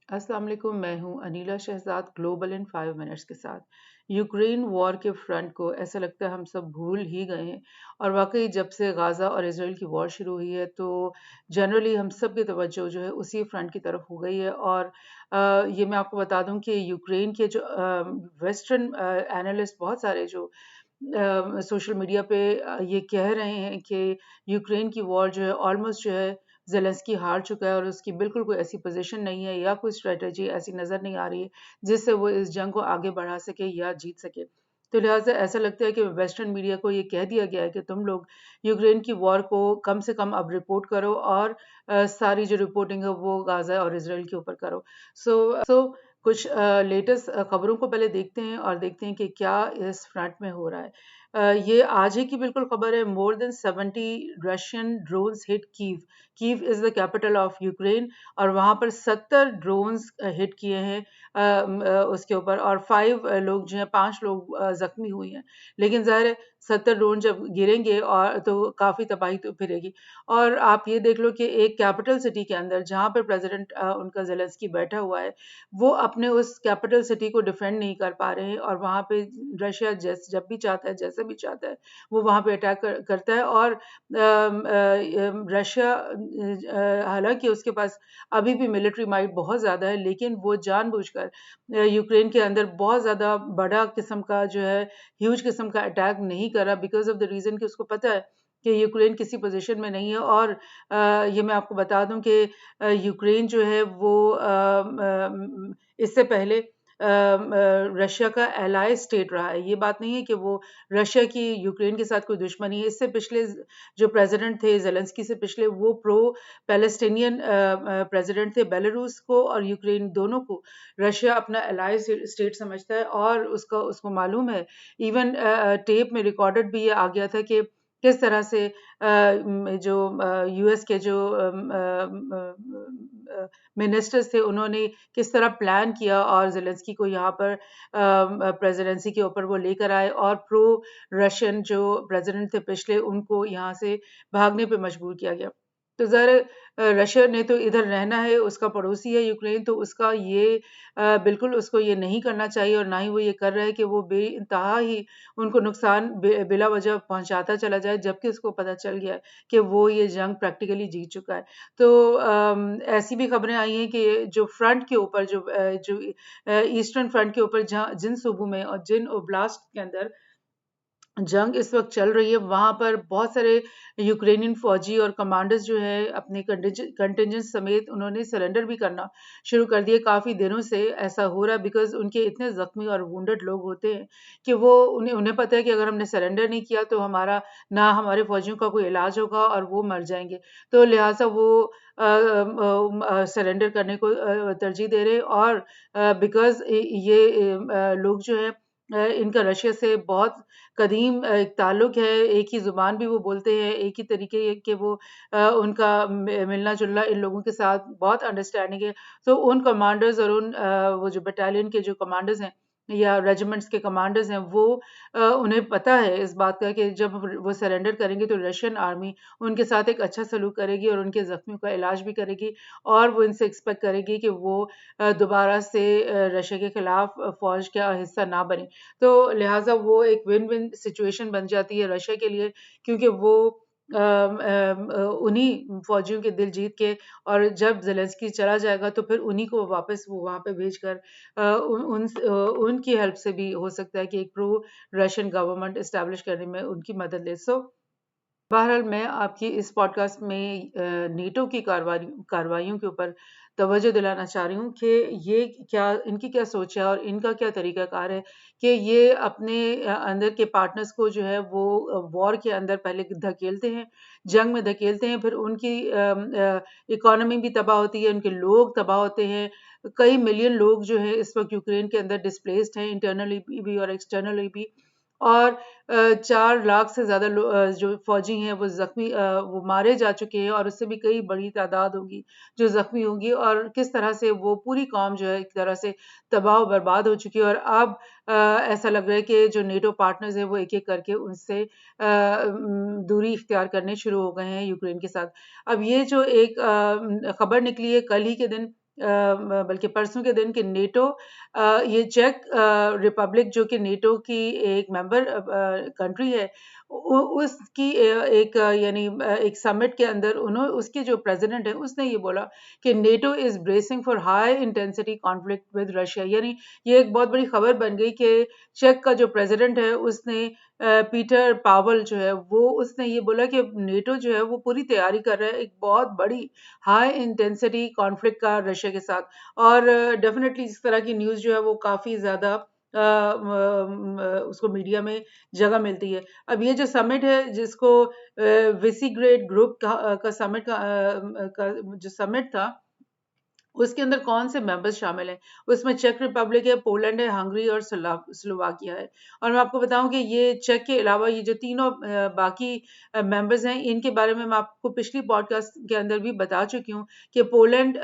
अस्सलाम वालेकुम, मैं हूं Anila Shahzad global in 5 minutes के साथ। यूक्रेन वॉर के फ्रंट को ऐसा लगता है हम सब भूल ही गए हैं। और वाकई जब से गाज़ा और इसराइल की वॉर शुरू हुई है तो जनरली हम सब की तवज्जो जो है उसी फ्रंट की तरफ हो गई है। और ये मैं आपको बता दूं कि यूक्रेन के जो वेस्टर्न एनालिस्ट बहुत सारे जो सोशल मीडिया पे ये कह रहे हैं कि यूक्रेन की वॉर जो है ऑलमोस्ट जो है ज़ेलेंस्की हार चुका है और उसकी बिल्कुल कोई ऐसी पोजीशन नहीं है या कोई स्ट्रेटजी ऐसी नज़र नहीं आ रही है जिससे वो इस जंग को आगे बढ़ा सके या जीत सके। तो लिहाजा ऐसा लगता है कि वेस्टर्न मीडिया को ये कह दिया गया है कि तुम लोग यूक्रेन की वॉर को कम से कम अब रिपोर्ट करो और सारी जो रिपोर्टिंग है वो गाज़ा और इसराइल के ऊपर करो। सो कुछ लेटेस्ट खबरों को पहले देखते हैं और देखते हैं कि क्या इस फ्रंट में हो रहा है। ये आज ही की बिल्कुल खबर है। More than 70 Russian drones hit Kyiv. Kyiv is the capital of Ukraine और वहां पर 70 ड्रोन्स हिट किए हैं उसके ऊपर। और 5 लोग जो हैं 5 लोग जख्मी हुए हैं। लेकिन जाहिर है 70 ड्रोन जब गिरेंगे और तो काफी तबाही तो फिरेगी। और आप ये देख लो कि एक कैपिटल सिटी के अंदर जहां पर प्रेसिडेंट उनका ज़ेलेंस्की बैठा हुआ है, वो अपने उस कैपिटल सिटी को डिफेंड नहीं कर पा रहे हैं। और वहां पे रशिया जब भी चाहता है, जैसे भी चाहता है, वो वहां पे अटैक करता है। और रशिया हालांकि उसके पास अभी भी मिलिट्री माइट बहुत ज़्यादा है, लेकिन वो जानबूझकर यूक्रेन के अंदर बहुत ज़्यादा बड़ा किस्म का जो है ह्यूज किस्म का अटैक नहीं करा, बिकॉज ऑफ द रीज़न कि उसको पता है कि यूक्रेन किसी पोजीशन में नहीं है। और ये मैं आपको बता दूं कि यूक्रेन जो है वो इससे पहले रशिया का एलाय स्टेट रहा है। ये बात नहीं है कि वो रशिया की यूक्रेन के साथ कोई दुश्मनी है। इससे पिछले जो प्रेसिडेंट थे ज़ेलेंस्की से पहले, वो प्रो पैलेस्टीनियन प्रेसिडेंट थे। बेलारूस को और यूक्रेन दोनों को रशिया अपना एलाय स्टेट समझता है और उसका उसको मालूम है। इवन टेप में रिकॉर्डेड भी ये आ गया था कि किस तरह से जो यूएस के जो मिनिस्टर्स थे उन्होंने किस तरह प्लान किया और ज़ेलेंस्की को यहाँ पर प्रेसिडेंसी के ऊपर वो लेकर आए और प्रो रशियन जो प्रेसिडेंट थे पिछले, उनको यहाँ से भागने पे मजबूर किया गया। तो ज़ाहिर रशिया ने तो इधर रहना है, उसका पड़ोसी है यूक्रेन, तो उसका ये बिल्कुल उसको ये नहीं करना चाहिए और ना ही वो ये कर रहा है कि वो बेइंतहा ही उनको नुकसान बिला वजह पहुंचाता चला जाए, जबकि उसको पता चल गया है कि वो ये जंग प्रैक्टिकली जीत चुका है। तो ऐसी भी खबरें आई हैं कि जो फ्रंट के ऊपर जो ईस्टर्न फ्रंट के ऊपर जहाँ जिन सूबों में और जिन ओब्लास्ट के अंदर जंग इस वक्त चल रही है, वहां पर बहुत सारे यूक्रेनियन फौजी और कमांडर्स जो है अपने कंटिजेंट समेत उन्होंने सरेंडर भी करना शुरू कर दिए। काफी दिनों से ऐसा हो रहा है बिकॉज उनके इतने जख्मी और वुंडेड लोग होते हैं कि वो उन्हें उन्हें पता है कि अगर हमने सरेंडर नहीं किया तो हमारा ना हमारे फौजियों का कोई इलाज होगा और वो मर जाएंगे। तो लिहाजा वो सरेंडर करने को तरजीह दे रहे हैं। और बिकॉज ये लोग जो है इनका रशिया से बहुत कदीम एक ताल्लुक है, एक ही ज़ुबान भी वो बोलते हैं, एक ही तरीके के वो उनका मिलना-जुलना इन लोगों के साथ बहुत अंडरस्टैंडिंग है। तो उन कमांडर्स और उन वो जो बटालियन के जो कमांडर्स हैं या रेजिमेंट्स के कमांडर्स हैं, वो उन्हें पता है इस बात का कि जब वो सरेंडर करेंगे तो रशियन आर्मी उनके साथ एक अच्छा सलूक करेगी और उनके ज़ख्मियों का इलाज भी करेगी और वो इनसे एक्सपेक्ट करेगी कि वो दोबारा से रशिया के खिलाफ फ़ौज का हिस्सा ना बने। तो लिहाजा वो एक विन विन सिचुएशन बन जाती है रशिया के लिए, क्योंकि वो उन्हीं फौजियों के दिल जीत के और जब ज़ेलेंस्की चला जाएगा तो फिर उन्हीं को वापस वो वहाँ पे भेजकर उनकी हेल्प से भी हो सकता है कि एक प्रो रशियन गवर्नमेंट एस्टेब्लिश करने में उनकी मदद ले। सो बहरहाल मैं आपकी इस पॉडकास्ट में नीटो की कार्रवाइयों के ऊपर तवज्जो दिलाना चाह रही हूँ कि ये क्या इनकी क्या सोच है और इनका क्या तरीकाकार है कि ये अपने अंदर के पार्टनर्स को जो है वो वॉर के अंदर पहले धकेलते हैं, जंग में धकेलते हैं, फिर उनकी इकोनॉमी भी तबाह होती है, उनके लोग तबाह होते हैं। कई मिलियन लोग जो है इस वक्त यूक्रेन के अंदर डिस्प्लेस्ड हैं, इंटरनली भी और एक्सटर्नली भी। और 4 लाख से ज़्यादा जो फ़ौजी हैं वो ज़ख्मी वो मारे जा चुके हैं और उससे भी कई बड़ी तादाद होगी जो ज़ख्मी होंगी। और किस तरह से वो पूरी कौम जो है एक तरह से तबाह और बर्बाद हो चुकी है। और अब ऐसा लग रहा है कि जो नेटो पार्टनर्स हैं वो एक-एक करके उनसे दूरी इख्तियार करने शुरू हो गए हैं यूक्रेन के साथ। अब ये जो एक खबर निकली है कल ही के दिन बल्कि परसों के दिन कि नेटो ये चेक रिपब्लिक जो कि नेटो की एक मेंबर कंट्री है, उसकी एक यानी एक समिट के अंदर उन्होंने उसके जो प्रेसिडेंट है उसने ये बोला कि NATO is bracing for high intensity conflict with Russia. यानी ये एक बहुत बड़ी खबर बन गई कि चेक का जो प्रेसिडेंट है उसने पीटर पावल जो है वो उसने ये बोला कि नेटो जो है वो पूरी तैयारी कर रहा है एक बहुत बड़ी हाई इंटेंसिटी कॉन्फ्लिक्ट का रशिया के साथ। और डेफिनेटली इस तरह की न्यूज़ जो है वो काफ़ी ज़्यादा उसको मीडिया में जगह मिलती है। अब ये जो समिट है जिसको विसीग्रेड ग्रुप का समिट का जो समिट था उसके अंदर कौन से मेंबर्स शामिल हैं? उसमें चेक रिपब्लिक है, पोलैंड है, हंगरी और स्लोवाकिया है। और मैं आपको बताऊं कि ये चेक के अलावा ये जो तीनों बाकी मेंबर्स हैं इनके बारे में मैं आपको पिछली पॉडकास्ट के अंदर भी बता चुकी हूँ कि पोलैंड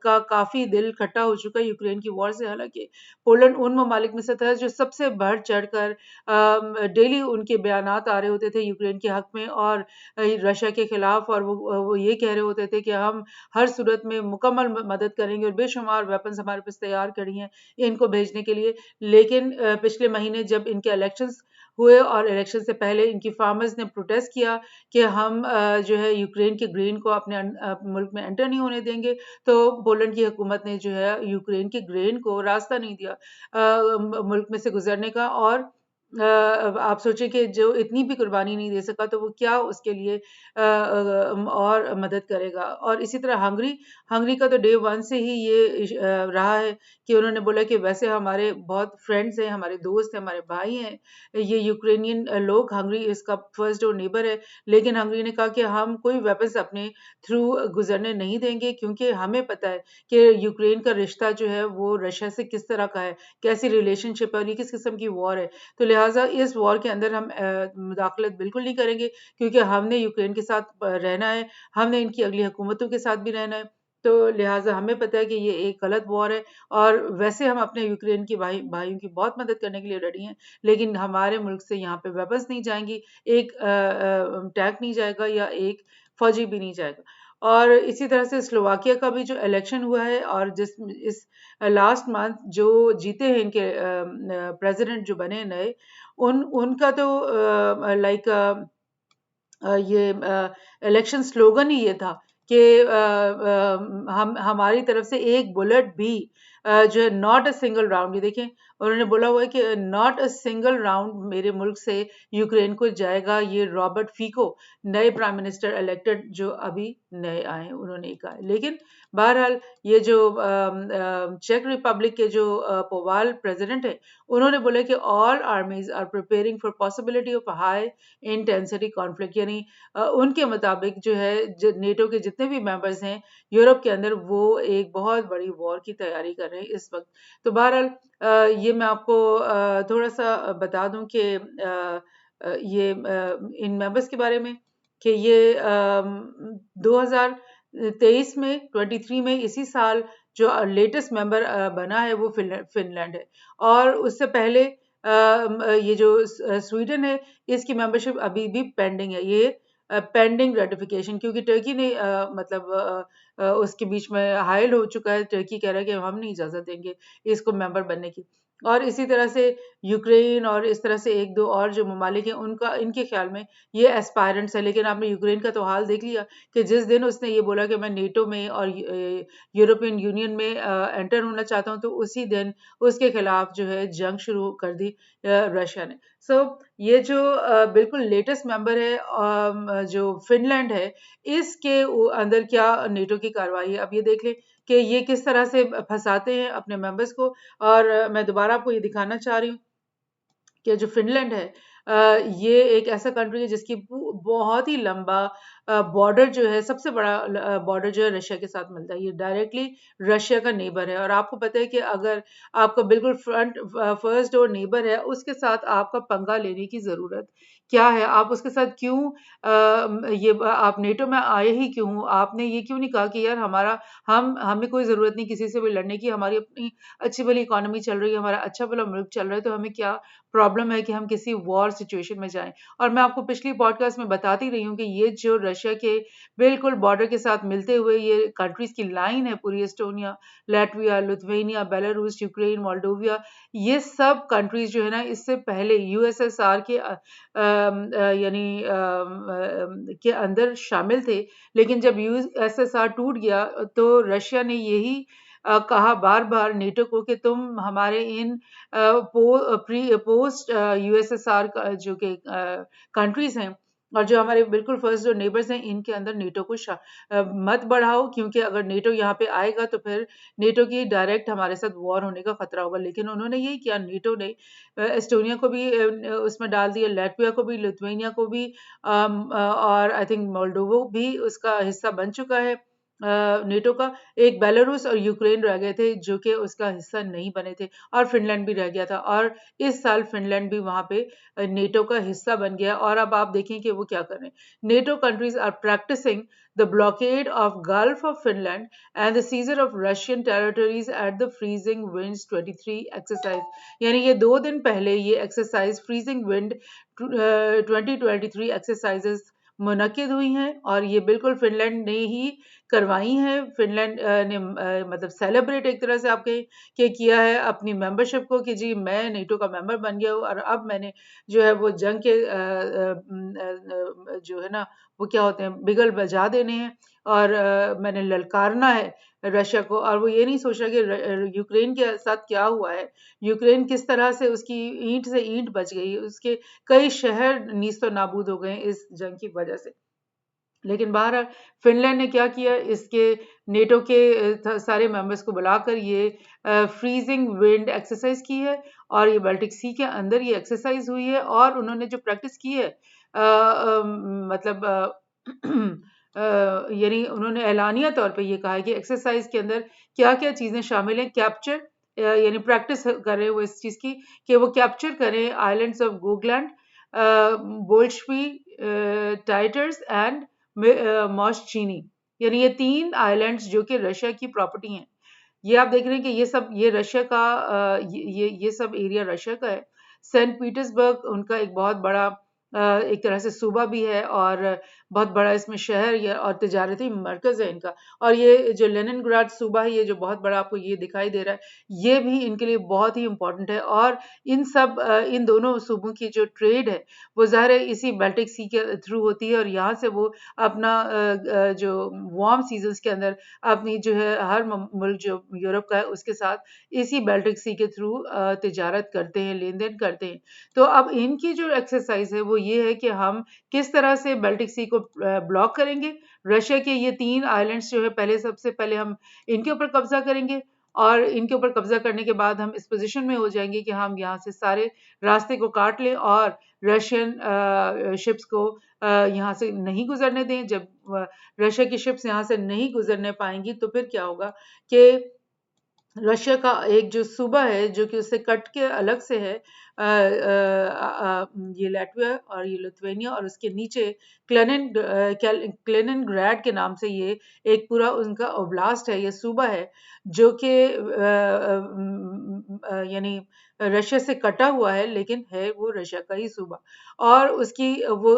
का काफ़ी दिल खट्टा हो चुका है यूक्रेन की वॉर से। हालांकि पोलैंड उन ममालिक में से था जो सबसे बढ़ चढ़ कर डेली उनके बयानात आ रहे होते थे यूक्रेन के हक में और रशिया के खिलाफ। और वो ये कह रहे होते थे कि हम हर सूरत में मुकम्मल मदद करेंगे और बेशुमार वेपन्स हमारे पास तैयार करी हैं इनको भेजने के लिए। लेकिन पिछले महीने जब इनके इलेक्शंस हुए और इलेक्शन से पहले इनकी फार्मर्स ने प्रोटेस्ट किया कि हम जो है यूक्रेन के ग्रेन को अपने मुल्क में एंटर नहीं होने देंगे, तो पोलैंड की हुकूमत ने जो है यूक्रेन के ग्रेन को रास्ता नहीं दिया मुल्क में से गुजरने का। और अब आप सोचें कि जो इतनी भी कुर्बानी नहीं दे सका तो वो क्या उसके लिए और मदद करेगा। और इसी तरह हंगरी हंगरी का तो डे वन से ही ये रहा है कि उन्होंने बोला कि वैसे हमारे बहुत फ्रेंड्स हैं, हमारे दोस्त हैं, हमारे भाई हैं ये यूक्रेनियन लोग। हंगरी इसका फर्स्ट डोर नेबर है, लेकिन हंगरी ने कहा कि हम कोई वेपन्स अपने थ्रू गुजरने नहीं देंगे क्योंकि हमें पता है कि यूक्रेन का रिश्ता जो है वो रशिया से किस तरह का है, कैसी रिलेशनशिप है और ये किस किस्म की वॉर है। तो लिहाजा इस वॉर के अंदर हम मुदाखलत बिल्कुल नहीं करेंगे क्योंकि हमने यूक्रेन के साथ रहना है, हमने इनकी अगली हुकूमतों के साथ भी रहना है। तो लिहाजा हमें पता है कि ये एक गलत वॉर है। और वैसे हम अपने यूक्रेन के भाइयों की बहुत मदद करने के लिए रेडी हैं, लेकिन हमारे मुल्क से यहाँ पे वेपन्स नहीं जाएंगी, एक टैंक नहीं जाएगा या एक फौजी भी नहीं जाएगा। और इसी तरह से स्लोवाकिया का भी जो इलेक्शन हुआ है और जिस इस लास्ट मंथ जो जीते हैं इनके प्रेसिडेंट जो बने नए, उन उनका तो लाइक ये इलेक्शन स्लोगन ही ये था कि हम हमारी तरफ से एक बुलेट भी जो है नॉट अ सिंगल राउंड, ये देखें उन्होंने बोला हुआ है कि नॉट अ सिंगल राउंड मेरे मुल्क से यूक्रेन को जाएगा। ये रॉबर्ट फीको नए प्राइम मिनिस्टर इलेक्टेड जो अभी नए आए हैं उन्होंने कहा है। लेकिन बहरहाल ये जो चेक रिपब्लिक के जो पोवाल प्रेसिडेंट है उन्होंने बोला कि all armies are preparing for possibility of high intensity conflict. यानी उनके मुताबिक जो है नेटो के जितने भी मेंबर्स हैं यूरोप के अंदर वो एक बहुत बड़ी वॉर की तैयारी कर रहे हैं इस वक्त। तो बहरहाल ये मैं आपको थोड़ा सा बता दूं कि ये इन मेंबर्स के बारे में कि ये 2023 में 23 में इसी साल जो लेटेस्ट मेंबर बना है वो फिनलैंड है। और उससे पहले ये जो स्वीडन है इसकी मेंबरशिप अभी भी पेंडिंग है। ये पेंडिंग रेटिफिकेशन क्योंकि टर्की ने मतलब उसके बीच में हायल हो चुका है। टर्की कह रहा है कि हम नहीं इजाजत देंगे इसको मेंबर बनने की। और इसी तरह से यूक्रेन और इस तरह से एक दो और जो ममालिक हैं उनका इनके ख्याल में ये एस्पायरेंट्स है। लेकिन आपने यूक्रेन का तो हाल देख लिया कि जिस दिन उसने ये बोला कि मैं नेटो में और यूरोपियन यूनियन में एंटर होना चाहता हूँ तो उसी दिन उसके खिलाफ जो है जंग शुरू कर दी रशिया ने। सो ये जो बिल्कुल लेटेस्ट मेंबर है जो फिनलैंड है इसके अंदर क्या नेटो की कार्रवाई है अब ये देख लें कि ये किस तरह से फंसाते हैं अपने मेंबर्स को। और मैं दोबारा आपको ये दिखाना चाह रही हूँ कि जो फिनलैंड है ये एक ऐसा कंट्री है जिसकी बहुत ही लंबा बॉर्डर जो है सबसे बड़ा बॉर्डर जो है रशिया के साथ मिलता है। ये डायरेक्टली रशिया का नेबर है। और आपको पता है कि अगर आपका बिल्कुल फ्रंट फर्स्ट डोर नेबर है उसके साथ आपका पंगा लेने की ज़रूरत क्या है, आप उसके साथ क्यों आप नेटो में आए ही क्यों? आपने ये क्यों नहीं कहा कि यार हमें कोई ज़रूरत नहीं किसी से भी लड़ने की, हमारी अपनी अच्छी भली इकोनॉमी चल रही है, हमारा अच्छा भला मुल्क चल रहा है, तो हमें क्या प्रॉब्लम है कि हम किसी वॉर सिचुएशन में जाएँ? और मैं आपको पिछली पॉडकास्ट में बताती रही हूँ कि ये जो रशिया के बिल्कुल बॉर्डर के साथ मिलते हुए ये कंट्रीज़ की लाइन है पूरी, Estonia, Latvia, Lithuania, Belarus, Ukraine, Moldovia, ये सब कंट्रीज़ जो है ना, इससे पहले यूएसएसआर के के अंदर शामिल थे। लेकिन जब यूएसएसआर टूट गया तो रशिया ने यही कहा बार-बार नेटो को कि तुम हमारे इन पोस्ट यूएसएसआर का जो कि कंट्रीज़ हैं और जो हमारे बिल्कुल फर्स्ट जो नेबर्स हैं, इनके अंदर नेटो को मत बढ़ाओ, क्योंकि अगर नेटो यहाँ पे आएगा तो फिर नेटो की डायरेक्ट हमारे साथ वॉर होने का खतरा होगा। लेकिन उन्होंने यही किया, नेटो ने एस्टोनिया को भी उसमें डाल दिया, लातविया को भी, लिथुआनिया को भी, और आई थिंक मोल्डोवो भी उसका हिस्सा बन चुका है नेटो का। एक बेलारूस और यूक्रेन रह गए थे जो कि उसका हिस्सा नहीं बने थे, और फिनलैंड भी रह गया था, और इस साल फिनलैंड भी वहाँ पे नेटो का हिस्सा बन गया। और अब आप देखें कि वो क्या कर रहे हैं। NATO countries are practicing the blockade of Gulf of Finland and the seizure of Russian territories at the Freezing Winds 23 exercise। यानी ये 2 दिन पहले ये एक्सरसाइज फ्रीजिंग विंड 2023 एक्सरसाइजेस मुनक्किद हुई हैं, और ये बिल्कुल फिनलैंड ने ही करवाई हैं। फिनलैंड ने मतलब सेलिब्रेट एक तरह से आपके के किया है अपनी मेंबरशिप को कि जी मैं नेटो का मेंबर बन गया हूँ, और अब मैंने जो है वो जंग के जो है ना वो क्या होते हैं बिगल बजा देने हैं, और मैंने ललकारना है रशिया को। और वो ये नहीं सोच रहा कि यूक्रेन के साथ क्या हुआ है, यूक्रेन किस तरह से उसकी ईंट से ईंट बच गई, उसके कई शहर नीस्तो नाबूद हो गए इस जंग की वजह से। लेकिन बहरहाल फिनलैंड ने क्या किया, इसके नेटो के सारे मेंबर्स को बुलाकर ये फ्रीजिंग विंड एक्सरसाइज की है, और ये बाल्टिक सी के अंदर ये एक्सरसाइज हुई है। और उन्होंने जो प्रैक्टिस की है मतलब यानी उन्होंने एलानिया तौर पे ये कहा है कि एक्सरसाइज के अंदर क्या-क्या चीज़ें शामिल हैं। कैप्चर यानी प्रैक्टिस कर रहे हैं वो इस चीज़ की कि वो कैप्चर करें आइलैंड्स ऑफ गोगलैंड, बोल्शवी, टाइटर्स एंड मॉस्चीनी, यानी ये 3 आइलैंड्स जो कि रशिया की प्रॉपर्टी हैं। ये आप देख रहे हैं कि ये रशिया का ये सब एरिया रशिया का है। सेंट पीटर्सबर्ग उनका एक बहुत बड़ा एक तरह से सूबा भी है, और बहुत बड़ा इसमें शहर ये और तिजारती मरकज़ है इनका। और ये जो लेनिनग्राड सूबा है, ये जो बहुत बड़ा आपको ये दिखाई दे रहा है, ये भी इनके लिए बहुत ही इम्पोर्टेंट है। और इन दोनों सूबों की जो ट्रेड है, वो ज़ाहिर है इसी बाल्टिक सी के थ्रू होती है, और यहाँ से वो अपना जो वार्म सीज़न्स के अंदर अपनी जो है हर मुल्क जो यूरोप का है उसके साथ इसी बाल्टिक सी के थ्रू तिजारत करते हैं, लेन-देन करते हैं। तो अब इनकी जो एक्सरसाइज़ है वो ये है कि हम किस तरह से बाल्टिक सी को ब्लॉक करेंगे। रशिया के ये 3 आइलैंड्स जो है सबसे पहले हम इनके ऊपर कब्ज़ा करेंगे, और इनके ऊपर कब्ज़ा करने के बाद हम इस पोज़ीशन में हो जाएँगे कि हम यहाँ से सारे रास्ते को काट लें, और रशियन शिप्स को यहाँ से नहीं गुज़रने दें। जब रशिया की शिप्स यहाँ से नहीं गुज़रने पाएँगी तो फिर क्या होगा कि रशिया का एक जो सूबा है जो कि उससे कट के अलग से है, ये लातविया और ये लिथुआनिया, और उसके नीचे क्लेनिनग्राड के नाम से ये एक पूरा उनका ओब्लास्ट है, ये सूबा है जो कि यानी रशिया से कटा हुआ है, लेकिन है वो रशिया का ही सूबा। और उसकी वो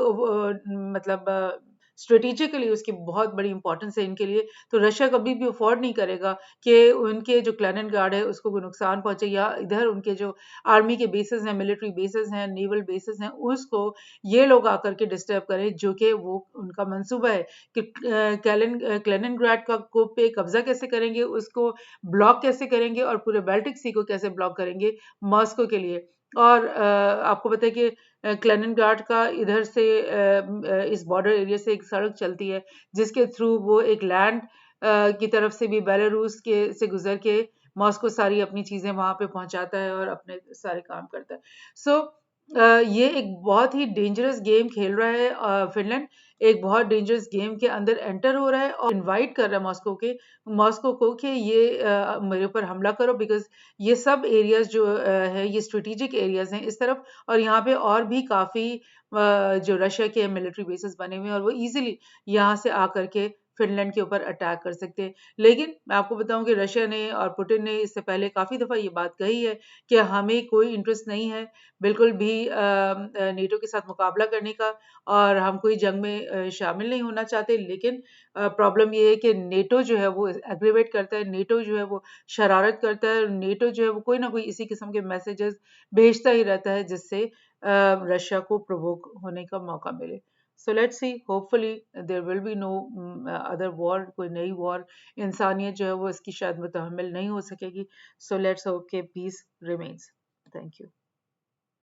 मतलब स्ट्रेटेजिकली उसकी बहुत बड़ी इंपॉर्टेंस है इनके लिए। तो रशिया कभी भी अफोर्ड नहीं करेगा कि उनके जो क्लेनिनग्राड है उसको कोई नुकसान पहुंचे, या इधर उनके जो आर्मी के बेसेस हैं, मिलिट्री बेसेस हैं, नेवल बेसेस हैं, उसको ये लोग आकर के डिस्टर्ब करें, जो कि वो उनका मंसूबा है कि क्लेनिनग्राड का को पे कब्जा कैसे करेंगे, उसको ब्लॉक कैसे करेंगे, और पूरे बाल्टिक सी को कैसे ब्लॉक करेंगे मॉस्को के लिए। और आपको पता है कि क्लेनिनग्राड का इधर से इस बॉर्डर एरिया से एक सड़क चलती है जिसके थ्रू वो एक लैंड की तरफ से भी बेलारूस के से गुजर के मॉस्को सारी अपनी चीजें वहां पे पहुंचाता है और अपने सारे काम करता है। सो ये एक बहुत ही डेंजरस गेम खेल रहा है फिनलैंड, एक बहुत डेंजरस गेम के अंदर एंटर हो रहा है, और इनवाइट कर रहा है मॉस्को को कि ये मेरे ऊपर हमला करो, बिकॉज ये सब एरियाज जो है ये स्ट्रेटेजिक एरियाज हैं इस तरफ, और यहाँ पे और भी काफी जो रशिया के मिलिट्री बेसिस बने हुए हैं और वो इजीली यहाँ से आकर के फिनलैंड के ऊपर अटैक कर सकते हैं। लेकिन मैं आपको बताऊं कि रशिया ने और पुतिन ने इससे पहले काफ़ी दफ़ा ये बात कही है कि हमें कोई इंटरेस्ट नहीं है बिल्कुल भी नेटो के साथ मुकाबला करने का, और हम कोई जंग में शामिल नहीं होना चाहते। लेकिन प्रॉब्लम ये है कि नेटो जो है वो एग्रीवेट करता है, नेटो जो है वो शरारत करता है, नेटो जो है वो कोई ना कोई इसी किस्म के मैसेजेस भेजता ही रहता है जिससे रशिया को प्रोवोक होने का मौका मिले। So let's see, hopefully there will be no other war, कोई नई वॉर। इंसानियत जो है वो इसकी शायद मुतहम्मिल नहीं हो सकेगी। सो लेट्स होप के पीस रिमेन्स। Thank you.